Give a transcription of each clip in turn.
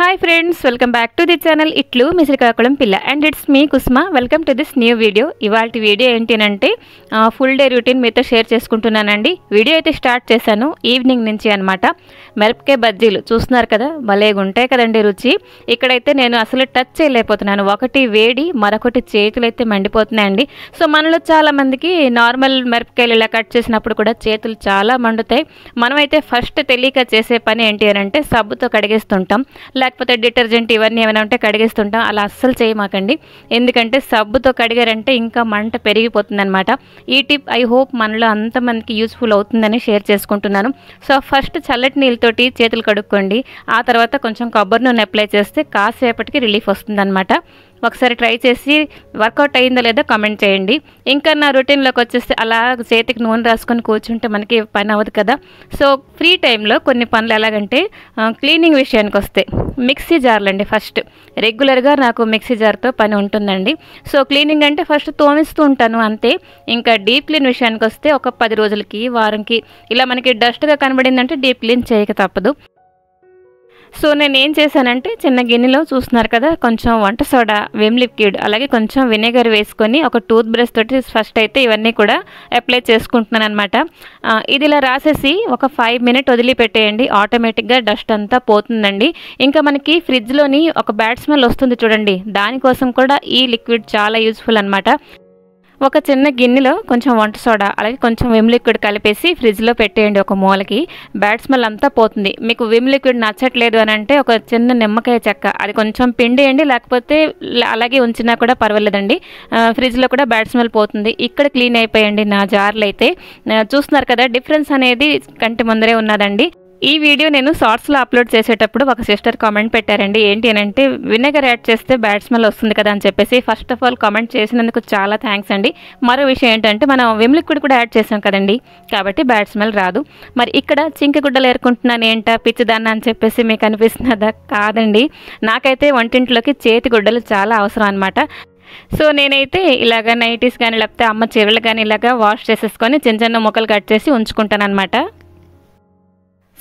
Hi friends, welcome back to the channel Itlu Misrikakulam Pilla and it's me Kusma. Welcome to this new video. ఇవాల్టి video ఏంటి అంటే full day routine మీతో share చేసుకుంటున్నానండి. Video అయితే start చేశాను evening నుంచి అన్నమాట. మిరపకాయ బజ్జీలు చూస్తున్నారు కదా, భలేగా ఉంటాయి కదండి రుచి. ఇక్కడైతే నేను అసలు టచ్ చేయలేకపోతున్నాను. ఒకటి వేడి, మరొకటి చేతులు అయితే మండిపోతున్నాయండి. సో మనలో చాలా మందికి నార్మల్ మిరపకాయలు ఇలా కట్ చేసినప్పుడు కూడా చేతులు చాలా మండుతాయి. మనమైతే ఫస్ట్ తెలియక చేసే పని ఏంటి అంటే సబ్బుతో కడిగేస్తుంటాం, లేకపోతే డిటర్జెంట్ ఇవన్నీ ఏమైనా ఉంటే కడిగేస్తుంటాం. అలా అస్సలు చేయమాకండి, ఎందుకంటే సబ్బుతో కడిగారంటే ఇంకా మంట పెరిగిపోతుంది అనమాట. ఈ టిప్ ఐ హోప్ మనలో అంతమందికి యూస్ఫుల్ అవుతుందని షేర్ చేసుకుంటున్నాను. సో ఫస్ట్ చల్లటి నీళ్ళతోటి చేతులు కడుక్కోండి. ఆ తర్వాత కొంచెం కొబ్బరి నూనె అప్లై చేస్తే కాసేపటికి రిలీఫ్ వస్తుంది అనమాట. ఒకసారి ట్రై చేసి వర్కౌట్ అయిందో లేదో కామెంట్ చేయండి. ఇంకా నా రొటీన్లోకి వచ్చేస్తే అలా చేతికి నూనె రాసుకొని కూర్చుంటే మనకి పని అవ్వదు కదా. సో ఫ్రీ టైంలో కొన్ని పనులు ఎలాగంటే క్లీనింగ్ విషయానికి వస్తే మిక్సీ జార్లు అండి. ఫస్ట్ రెగ్యులర్గా నాకు మిక్సీ జార్తో పని ఉంటుందండి. సో క్లీనింగ్ అంటే ఫస్ట్ తోమిస్తూ ఉంటాను అంతే. ఇంకా డీప్ క్లీన్ విషయానికి వస్తే ఒక 10 రోజులకి, వారంకి ఇలా మనకి డస్ట్గా కనబడిందంటే డీప్ క్లీన్ చేయక తప్పదు. సో నేను ఏం చేశానంటే చిన్న గిన్నెలో చూస్తున్నారు కదా, కొంచెం వంట సోడా, విమ్ లిక్విడ్, అలాగే కొంచెం వెనిగర్ వేసుకొని ఒక టూత్ బ్రష్ తోటి ఫస్ట్ అయితే ఇవన్నీ కూడా అప్లై చేసుకుంటున్నాను అనమాట. ఇది ఇలా రాసేసి ఒక 5 మినిట్ వదిలిపెట్టేయండి. ఆటోమేటిక్గా డస్ట్ అంతా పోతుందండి. ఇంకా మనకి ఫ్రిడ్జ్లోని ఒక బ్యాడ్ స్మెల్ వస్తుంది చూడండి, దానికోసం కూడా ఈ లిక్విడ్ చాలా యూజ్ఫుల్ అనమాట. ఒక చిన్న గిన్నెలో కొంచెం వంట సోడా, అలాగే కొంచెం విమ్ లిక్విడ్ కలిపేసి ఫ్రిడ్జ్లో పెట్టేయండి ఒక మూలకి. బ్యాడ్ స్మెల్ అంతా పోతుంది. మీకు విమ్ లిక్విడ్ నచ్చట్లేదు అని అంటే ఒక చిన్న నిమ్మకాయ చెక్క అది కొంచెం పిండేయండి, లేకపోతే అలాగే ఉంచినా కూడా పర్వాలేదండి. ఫ్రిడ్జ్లో కూడా బ్యాడ్ స్మెల్ పోతుంది. ఇక్కడ క్లీన్ అయిపోయండి నా జార్లు అయితే. చూస్తున్నారు కదా, డిఫరెన్స్ అనేది కంటి ముందరే ఉన్నదండి. ఈ వీడియో నేను షార్ట్స్లో అప్లోడ్ చేసేటప్పుడు ఒక సిస్టర్ కామెంట్ పెట్టారండి. ఏంటి అని అంటే వినెగర్ యాడ్ చేస్తే బ్యాడ్ స్మెల్ వస్తుంది కదా అని చెప్పేసి. ఫస్ట్ ఆఫ్ ఆల్ కామెంట్ చేసినందుకు చాలా థ్యాంక్స్ అండి. మరో విషయం ఏంటంటే మనం విమ్ లిక్విడ్ కూడా యాడ్ చేసాం కదండి, కాబట్టి బ్యాడ్ స్మెల్ రాదు. మరి ఇక్కడ చింకి గుడ్డలు ఏరుకుంటున్నాను ఏంటా పిచ్చిదాన్ని అని చెప్పేసి మీకు అనిపిస్తున్నదా? కాదండి, నాకైతే వంటింట్లోకి చేతి గుడ్డలు చాలా అవసరం అనమాట. సో నేనైతే ఇలాగ నైటీస్ కానీ లేకపోతే అమ్మ చీరలు కానీ ఇలాగ వాష్ చేసేసుకొని చిన్న చిన్న ముక్కలు కట్ చేసి ఉంచుకుంటాను అనమాట.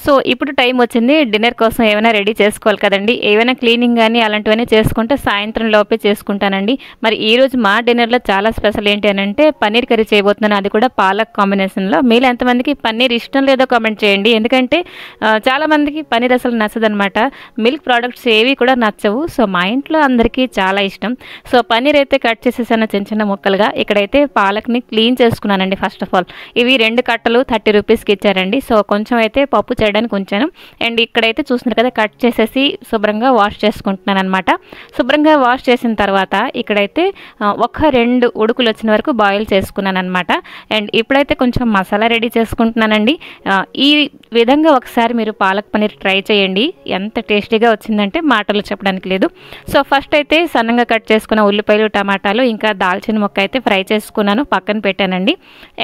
సో ఇప్పుడు టైం వచ్చింది, డిన్నర్ కోసం ఏమైనా రెడీ చేసుకోవాలి కదండి. ఏమైనా క్లీనింగ్ కానీ అలాంటివన్నీ చేసుకుంటే సాయంత్రం లోపే చేసుకుంటానండి. మరి ఈరోజు మా డిన్నర్లో చాలా స్పెషల్ ఏంటి అని అంటే పన్నీర్ కర్రీ చేయబోతున్నాను, అది కూడా పాలక్ కాంబినేషన్లో. మీరు ఎంతమందికి పన్నీర్ ఇష్టం లేదో కామెంట్ చేయండి, ఎందుకంటే చాలామందికి పన్నీర్ అసలు నచ్చదనమాట. మిల్క్ ప్రోడక్ట్స్ ఏవి కూడా నచ్చవు. సో మా ఇంట్లో అందరికీ చాలా ఇష్టం. సో పన్నీర్ అయితే కట్ చేసేసాను చిన్న చిన్న ముక్కలుగా. ఇక్కడైతే పాలక్ని క్లీన్ చేసుకున్నానండి. ఫస్ట్ ఆఫ్ ఆల్ ఇవి 2 కట్టలు 30 రూపీస్కి ఇచ్చారండి. సో కొంచెం అయితే పప్పు చేయడానికి ఉంచాను. అండ్ ఇక్కడైతే చూస్తున్నారు కదా, కట్ చేసేసి శుభ్రంగా వాష్ చేసుకుంటున్నాను అనమాట. శుభ్రంగా వాష్ చేసిన తర్వాత ఇక్కడైతే 1-2 ఉడుకులు వచ్చిన వరకు బాయిల్ చేసుకున్నాను అనమాట. అండ్ ఇప్పుడైతే కొంచెం మసాలా రెడీ చేసుకుంటున్నానండి. ఈ విధంగా ఒకసారి మీరు పాలక్ పన్నీర్ ట్రై చేయండి, ఎంత టేస్టీగా వచ్చిందంటే మాటలు చెప్పడానికి లేదు. సో ఫస్ట్ అయితే సన్నగా కట్ చేసుకున్న ఉల్లిపాయలు, టమాటాలు, ఇంకా దాల్చిన మొక్క అయితే ఫ్రై చేసుకున్నాను, పక్కన పెట్టానండి.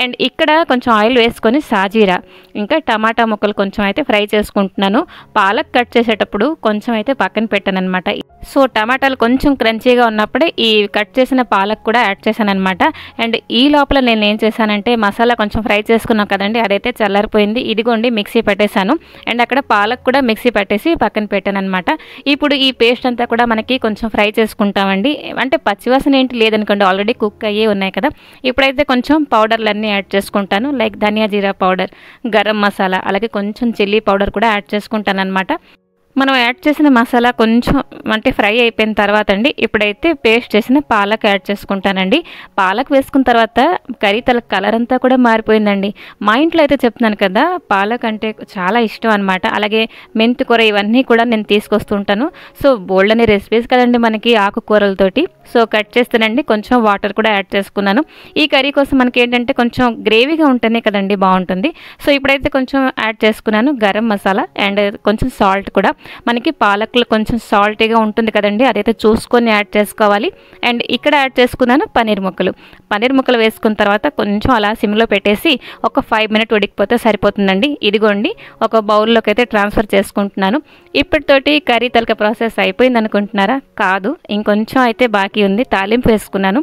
అండ్ ఇక్కడ కొంచెం ఆయిల్ వేసుకొని సాజీరా ఇంకా టమాటా ముక్కలు కొంచెం అయితే ఫ్రై చేసుకుంటున్నాను. పాలక్ కట్ చేసేటప్పుడు కొంచెం అయితే పక్కన పెట్టాను అనమాట. సో టమాటాలు కొంచెం క్రంచీగా ఉన్నప్పుడే ఈ కట్ చేసిన పాలక్ కూడా యాడ్ చేశాను అనమాట. అండ్ ఈ లోపల నేను ఏం చేశానంటే మసాలా కొంచెం ఫ్రై చేసుకున్నాం కదండి, అదైతే చల్లారిపోయింది. ఇదిగోండి మిక్సీ పెట్టేశాను. అండ్ అక్కడ పాలక్ కూడా మిక్సీ పెట్టేసి పక్కన పెట్టాను అనమాట. ఇప్పుడు ఈ పేస్ట్ అంతా కూడా మనకి కొంచెం ఫ్రై చేసుకుంటామండి. అంటే పచ్చివాసన ఏంటి లేదనుకోండి, ఆల్రెడీ కుక్ అయ్యే ఉన్నాయి కదా. ఇప్పుడైతే కొంచెం పౌడర్లు అన్నీ యాడ్ చేసుకుంటాను, లైక్ ధనియా జీరా పౌడర్, గరం మసాలా, అలాగే కొంచెం చిల్లీ పౌడర్ కూడా యాడ్ చేసుకుంటాను అనమాట. మనం యాడ్ చేసిన మసాలా కొంచెం అంటే ఫ్రై అయిపోయిన తర్వాత అండి ఇప్పుడైతే పేస్ట్ చేసిన పాలక్ యాడ్ చేసుకుంటానండి. పాలక్ వేసుకున్న తర్వాత కర్రీ కలర్ అంతా కూడా మారిపోయిందండి. మా ఇంట్లో అయితే చెప్తున్నాను కదా, పాలక్ అంటే చాలా ఇష్టం అనమాట. అలాగే మెంతి కూర ఇవన్నీ కూడా నేను తీసుకొస్తుంటాను. సో బోల్డ్ అనే రెసిపీస్ కదండి మనకి ఆకుకూరలతోటి. సో కట్ చేస్తానండి, కొంచెం వాటర్ కూడా యాడ్ చేసుకున్నాను. ఈ కర్రీ కోసం మనకి ఏంటంటే కొంచెం గ్రేవీగా ఉంటేనే కదండి బాగుంటుంది. సో ఇప్పుడైతే కొంచెం యాడ్ చేసుకున్నాను గరం మసాలా అండ్ కొంచెం సాల్ట్ కూడా. మనకి పాలక్లో కొంచెం సాల్టీగా ఉంటుంది కదండి, అదైతే చూసుకొని యాడ్ చేసుకోవాలి. అండ్ ఇక్కడ యాడ్ చేసుకున్నాను పన్నీర్ ముక్కలు వేసుకున్న తర్వాత కొంచెం అలా సిమ్లో పెట్టేసి ఒక 5 మినిట్ ఉడికిపోతే సరిపోతుందండి. ఇదిగోండి ఒక బౌల్లోకి అయితే ట్రాన్స్ఫర్ చేసుకుంటున్నాను. ఇప్పటితోటి కర్రీ ప్రాసెస్ అయిపోయింది అనుకుంటున్నారా? కాదు, ఇంకొంచెం అయితే బాకీ ఉంది. తాలింపు వేసుకున్నాను.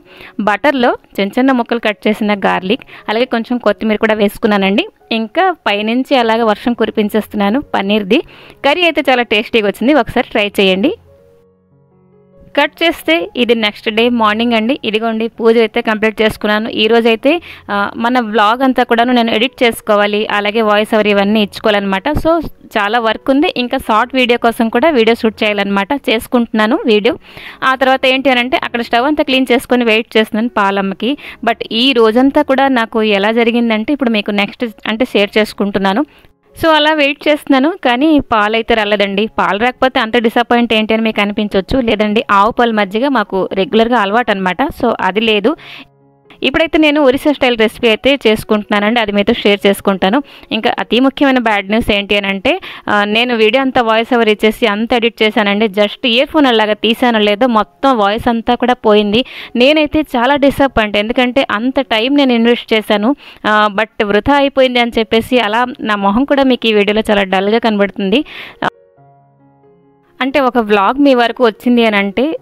బటర్లో చిన్న చిన్న ముక్కలు కట్ చేసిన గార్లిక్, అలాగే కొంచెం కొత్తిమీర కూడా వేసుకున్నానండి. ఇంకా పైనుంచి అలాగా వర్షం కురిపించేస్తున్నాను పన్నీర్ది. కర్రీ అయితే చాలా టేస్టీగా వచ్చింది, ఒకసారి ట్రై చేయండి. కట్ చేస్తే ఇది నెక్స్ట్ డే మార్నింగ్ అండి. ఇదిగోండి పూజ అయితే కంప్లీట్ చేసుకున్నాను. ఈరోజైతే మన వ్లాగ్ అంతా కూడాను నేను ఎడిట్ చేసుకోవాలి, అలాగే వాయిస్ ఓవర్ ఇవన్నీ ఇచ్చుకోవాలన్నమాట. సో చాలా వర్క్ ఉంది. ఇంకా షార్ట్ వీడియో కోసం కూడా వీడియో షూట్ చేయాలన్నమాట, చేసుకుంటున్నాను వీడియో. ఆ తర్వాత ఏంటి అని అంటే అక్కడ స్టవ్ అంతా క్లీన్ చేసుకొని వెయిట్ చేస్తున్నాను పాలమ్మకి. బట్ ఈ రోజంతా కూడా నాకు ఎలా జరిగిందంటే ఇప్పుడు మీకు నెక్స్ట్ అంటే షేర్ చేసుకుంటున్నాను. సో అలా వెయిట్ చేస్తున్నాను, కానీ పాలు అయితే రాలేదండి. పాలు రాకపోతే అంత డిసప్పాయింట్ ఏంటి అని మీకు అనిపించవచ్చు. లేదండి, ఆవు పాలు మజ్జిగ మాకు రెగ్యులర్గా అలవాటు అనమాట. సో అది లేదు. ఇప్పుడైతే నేను ఒరిస్సా స్టైల్ రెసిపీ అయితే చేసుకుంటున్నానండి, అది మీతో షేర్ చేసుకుంటాను. ఇంకా అతి ముఖ్యమైన బ్యాడ్ న్యూస్ ఏంటి అని అంటే నేను వీడియో అంతా వాయిస్ ఓవర్ ఇచ్చేసి అంత ఎడిట్ చేశానండి. జస్ట్ ఇయర్ ఫోన్ అలాగా తీసానో లేదో మొత్తం వాయిస్ అంతా కూడా పోయింది. నేనైతే చాలా డిసప్పాయింట్, ఎందుకంటే అంత టైం నేను ఇన్వెస్ట్ చేశాను, బట్ వృధా అయిపోయింది అని చెప్పేసి అలా నా మొహం కూడా మీకు ఈ వీడియోలో చాలా డల్గా కనబడుతుంది. అంటే ఒక వ్లాగ్ మీ వరకు వచ్చింది అని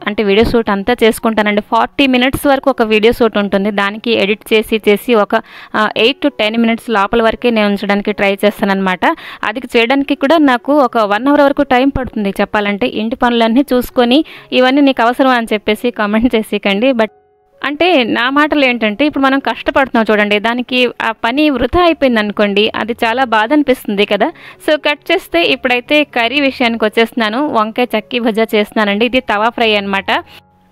అంటే వీడియో షూట్ అంతా చేసుకుంటానండి. 40 మినిట్స్ వరకు ఒక వీడియో షూట్ ఉంటుంది. దానికి ఎడిట్ చేసి ఒక 8 to 10 మినిట్స్ లోపల వరకే నేను ఉంచడానికి ట్రై చేస్తాను అనమాట. అది చేయడానికి కూడా నాకు ఒక 1 అవర్ వరకు టైం పడుతుంది చెప్పాలంటే. ఇంటి పనులన్నీ చూసుకొని ఇవన్నీ నీకు అవసరం అని చెప్పేసి కామెంట్ చేసేకండి. బట్ అంటే నా మాటలు ఏంటంటే ఇప్పుడు మనం కష్టపడుతున్నాం చూడండి, దానికి ఆ పని వృధా అయిపోయింది అనుకోండి, అది చాలా బాధ అనిపిస్తుంది కదా. సో కట్ చేస్తే ఇప్పుడైతే కర్రీ విషయానికి వచ్చేస్తున్నాను. వంకాయ చక్కీ భజా చేస్తున్నానండి. ఇది తవా ఫ్రై అనమాట.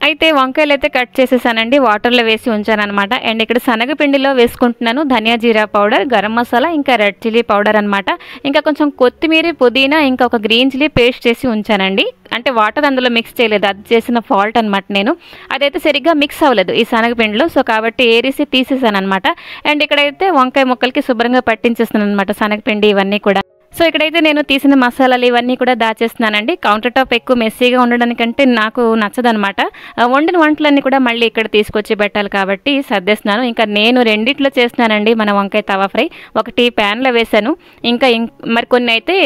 అయితే వంకాయలు అయితే కట్ చేసేసానండి, వాటర్లో వేసి ఉంచాను అనమాట. అండ్ ఇక్కడ శనగపిండిలో వేసుకుంటున్నాను ధనియా జీరా పౌడర్, గరం మసాలా, ఇంకా రెడ్ చిల్లీ పౌడర్ అనమాట. ఇంకా కొంచెం కొత్తిమీర, పుదీనా, ఇంకా ఒక గ్రీన్ చిల్లీ పేస్ట్ చేసి ఉంచానండి. అంటే వాటర్ అందులో మిక్స్ చేయలేదు, అది చేసిన ఫాల్ట్ అనమాట. నేను అదైతే సరిగ్గా మిక్స్ అవ్వలేదు ఈ శనగపిండిలో, సో కాబట్టి ఏరిసి తీసేసాను అనమాట. అండ్ ఇక్కడైతే వంకాయ ముక్కలకి శుభ్రంగా పట్టించేస్తున్నాను అనమాట శనగపిండి ఇవన్నీ కూడా. సో ఇక్కడైతే నేను తీసిన మసాలాలు ఇవన్నీ కూడా దాచేస్తున్నానండి. కౌంటర్ టాప్ ఎక్కువ మెస్సీగా ఉండడానికంటే నాకు నచ్చదనమాట. వండిన వంటలన్నీ కూడా మళ్ళీ ఇక్కడ తీసుకొచ్చి పెట్టాలి కాబట్టి సర్దేస్తున్నాను. ఇంకా నేను రెండిట్లో చేస్తున్నానండి మన వంకాయ తవా ఫ్రై. ఒకటి ప్యాన్లో వేసాను, ఇంకా మరికొన్ని అయితే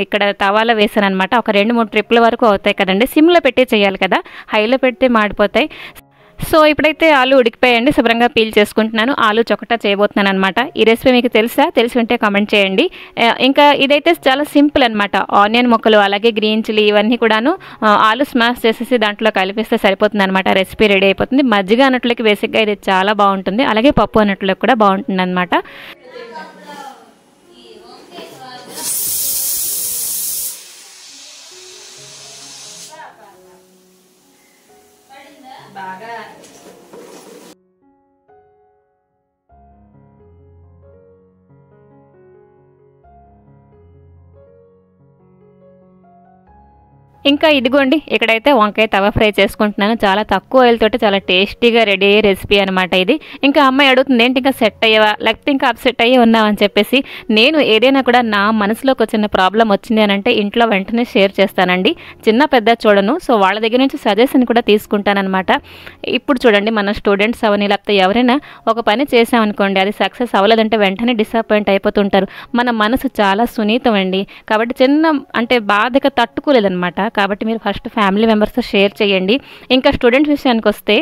ఇక్కడ తవాలో వేసాను అనమాట. ఒక 2-3 ట్రిప్ల వరకు అవుతాయి కదండి. సిమ్లో పెట్టి చేయాలి కదా, హైలో పెడితే మాడిపోతాయి. సో ఇప్పుడైతే ఆలు ఉడికిపోయండి, శుభ్రంగా పీల్ చేసుకుంటున్నాను. ఆలు చొకటా చేయబోతున్నాను అనమాట. ఈ రెసిపీ మీకు తెలుసా? తెలిసి ఉంటే కామెంట్ చేయండి. ఇంకా ఇదైతే చాలా సింపుల్ అనమాట. ఆనియన్ ముక్కలు, అలాగే గ్రీన్ చిల్లీ ఇవన్నీ కూడాను ఆలు స్మాష్ చేసేసి దాంట్లో కలిపిస్తే సరిపోతుంది అనమాట. రెసిపీ రెడీ అయిపోతుంది. మజ్జిగ అన్నట్లకి బేసిక్గా ఇది చాలా బాగుంటుంది, అలాగే పప్పు అన్నట్లకి కూడా బాగుంటుంది అనమాట. బాగా ఇంకా ఇదిగోండి ఇక్కడైతే వంకాయ తవా ఫ్రై చేసుకుంటున్నాను. చాలా తక్కువ ఆయిల్ తోటి చాలా టేస్టీగా రెడీ అయ్యే రెసిపీ అనమాట ఇది. ఇంకా అమ్మాయి అడుగుతుంది ఏంటి ఇంకా సెట్ అయ్యావా లేకపోతే ఇంకా అప్సెట్ అయ్యే ఉన్నావా అని చెప్పేసి. నేను ఏదైనా కూడా నా మనసులోకి వచ్చిన ప్రాబ్లం వచ్చింది అని అంటే ఇంట్లో వెంటనే షేర్ చేస్తానండి, చిన్న పెద్ద చూడను. సో వాళ్ళ దగ్గర నుంచి సజెషన్ కూడా తీసుకుంటానమాట. ఇప్పుడు చూడండి మన స్టూడెంట్స్ అవని లేకపోతే ఎవరైనా ఒక పని చేసామనుకోండి, అది సక్సెస్ అవ్వలేదంటే వెంటనే డిసప్పాయింట్ అయిపోతుంటారు. మన మనసు చాలా సున్నితం అండి, కాబట్టి చిన్న అంటే బాధగా తట్టుకోలేదనమాట. కాబట్టి మీరు ఫస్ట్ ఫ్యామిలీ మెంబర్స్తో షేర్ చేయండి. ఇంకా స్టూడెంట్స్ విషయానికి వస్తే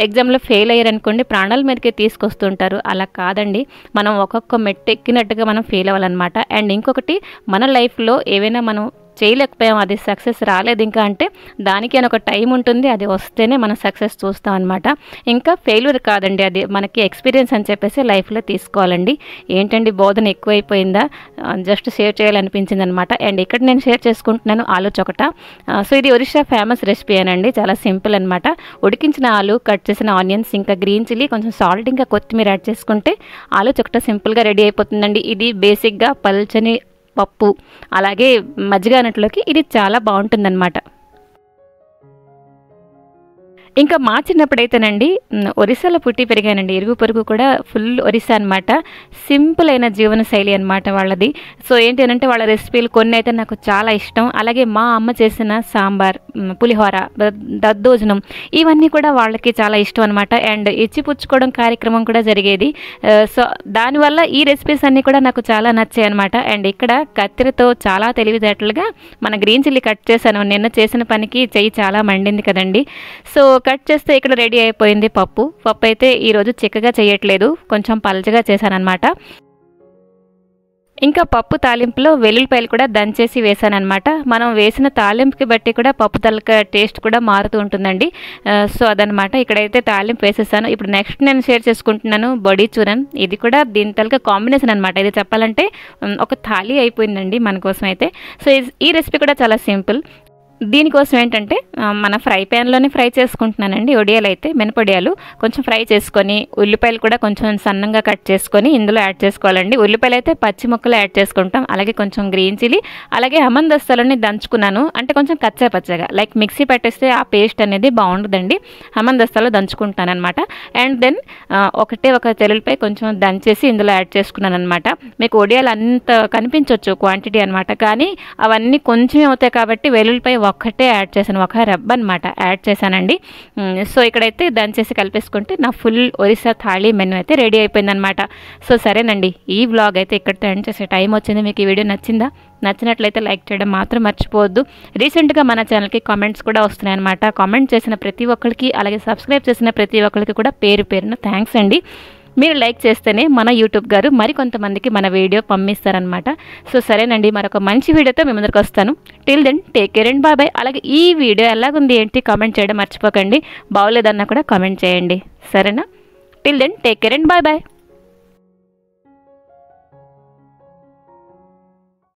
ఎగ్జామ్లో ఫెయిల్ అయ్యారనుకోండి ప్రాణాల మీదకి తీసుకొస్తుంటారు. అలా కాదండి, మనం ఒక్కొక్క మెట్టు ఎక్కినట్టుగా మనం ఫెయిల్ అవ్వాలన్నమాట. అండ్ ఇంకొకటి, మన లైఫ్లో ఏవైనా మనం చేయలేకపోయాం, అది సక్సెస్ రాలేదు ఇంకా అంటే దానికి అని ఒక టైం ఉంటుంది, అది వస్తేనే మనం సక్సెస్ చూస్తాం అనమాట. ఇంకా ఫెయిల్యూర్ కాదండి, అది మనకి ఎక్స్పీరియన్స్ అని చెప్పేసి లైఫ్లో తీసుకోవాలండి. ఏంటండి బోధన ఎక్కువైపోయిందా, జస్ట్ షేర్ చేయాలనిపించింది అనమాట. అండ్ ఇక్కడ నేను షేర్ చేసుకుంటున్నాను ఆలు చొకటా. సో ఇది ఒరిస్సా ఫేమస్ రెసిపీ అనండి, చాలా సింపుల్ అనమాట. ఉడికించిన ఆలు, కట్ చేసిన ఆనియన్స్, ఇంకా గ్రీన్ చిల్లీ, కొంచెం సాల్ట్, ఇంకా కొత్తిమీర యాడ్ చేసుకుంటే ఆలు చొకటా సింపుల్గా రెడీ అయిపోతుందండి. ఇది బేసిక్గా పల్చని పప్పు అలాగే మజ్జిగ అన్నట్లోకి ఇది చాలా బాగుంటుందన్నమాట. ఇంకా మా చిన్నప్పుడైతేనండి ఒరిస్సాలో పుట్టి పెరిగానండి. ఇరుగు పొరుగు కూడా ఫుల్ ఒరిస్సా అనమాట. సింపుల్ అయిన జీవన శైలి అనమాట వాళ్ళది. సో ఏంటి అంటే వాళ్ళ రెసిపీలు కొన్ని అయితే నాకు చాలా ఇష్టం. అలాగే మా అమ్మ చేసిన సాంబార్, పులిహోర, దద్దోజనం ఇవన్నీ కూడా వాళ్ళకి చాలా ఇష్టం అనమాట. అండ్ ఇచ్చిపుచ్చుకోవడం కార్యక్రమం కూడా జరిగేది. సో దానివల్ల ఈ రెసిపీస్ అన్నీ కూడా నాకు చాలా నచ్చాయి అనమాట. అండ్ ఇక్కడ కత్తెరతో చాలా తెలివితేటలుగా మన గ్రీన్ చిల్లీ కట్ చేశాను. నిన్న చేసిన పనికి చెయ్యి చాలా మండింది కదండి. సో కట్ చేస్తే ఇక్కడ రెడీ అయిపోయింది పప్పు అయితే ఈరోజు చిక్కగా చేయట్లేదు, కొంచెం పల్చగా చేశానమాట. ఇంకా పప్పు తాలింపులో వెల్లుల్లిపాయలు కూడా దంచేసి వేసానన్నమాట. మనం వేసిన తాలింపుకి బట్టి కూడా పప్పు తలక టేస్ట్ కూడా మారుతూ ఉంటుందండి. సో అదనమాట. ఇక్కడైతే తాలింపు వేసేసాను. ఇప్పుడు నెక్స్ట్ నేను షేర్ చేసుకుంటున్నాను బొడి చూరన్. ఇది కూడా దీని తలక కాంబినేషన్ అనమాట. ఇది చెప్పాలంటే ఒక థాలీ అయిపోయిందండి మన కోసం అయితే. సో ఈ రెసిపీ కూడా చాలా సింపుల్. దీనికోసం ఏంటంటే మన ఫ్రై ప్యాన్లోనే ఫ్రై చేసుకుంటున్నానండి. ఒడియాలు అయితే మినపొడియాలు కొంచెం ఫ్రై చేసుకొని ఉల్లిపాయలు కూడా కొంచెం సన్నంగా కట్ చేసుకొని ఇందులో యాడ్ చేసుకోవాలండి. ఉల్లిపాయలు అయితే పచ్చి ముక్కలు యాడ్ చేసుకుంటాం. అలాగే కొంచెం గ్రీన్ చిల్లీ, అలాగే హమందస్తాలని దంచుకున్నాను. అంటే కొంచెం కచ్చా పచ్చగా లైక్ మిక్సీ పట్టేస్తే ఆ పేస్ట్ అనేది బాగుండదండి. హమందస్తాలో దంచుకుంటాను అనమాట. అండ్ దెన్ ఒక తెల్లుల్లిపాయ కొంచెం దంచేసి ఇందులో యాడ్ చేసుకున్నాను అనమాట. మీకు ఒడియాలు అంత కనిపించవచ్చు క్వాంటిటీ అనమాట. కానీ అవన్నీ కొంచెం అవుతాయి కాబట్టి వెల్లుల్లిపాయ ఒక్కటే యాడ్ చేశాను, ఒక రబ్బ అనమాట యాడ్ చేశానండి. సో ఇక్కడైతే దంచేసి కలిపేసుకుంటే నా ఫుల్ ఒరిస్సా థాళీ మెనూ అయితే రెడీ అయిపోయిందనమాట. సో సరేనండి, ఈ వ్లాగ్ అయితే ఇక్కడితో ఎండ్ చేసే టైం వచ్చింది. మీకు ఈ వీడియో నచ్చిందా? నచ్చినట్లయితే లైక్ చేయడం మాత్రం మర్చిపోవద్దు. రీసెంట్గా మన ఛానల్కి కామెంట్స్ కూడా వస్తున్నాయి అనమాట. కామెంట్ చేసిన ప్రతి ఒక్కరికి, అలాగే సబ్స్క్రైబ్ చేసిన ప్రతి ఒక్కరికి కూడా పేరు పేరున థ్యాంక్స్ అండి. మీరు లైక్ చేస్తేనే మన యూట్యూబ్ గారు మరికొంతమందికి మన వీడియో పంపిస్తారనమాట. సో సరేనండి, మరొక మంచి వీడియోతో మీ ముందరికి వస్తాను. Till then take care and bye. అలాగే ఈ వీడియో ఎలాగుంది ఏంటి కామెంట్ చేయడం మర్చిపోకండి. బాగోలేదన్నా కూడా కామెంట్ చేయండి. సరేనా? Till then take care and bye.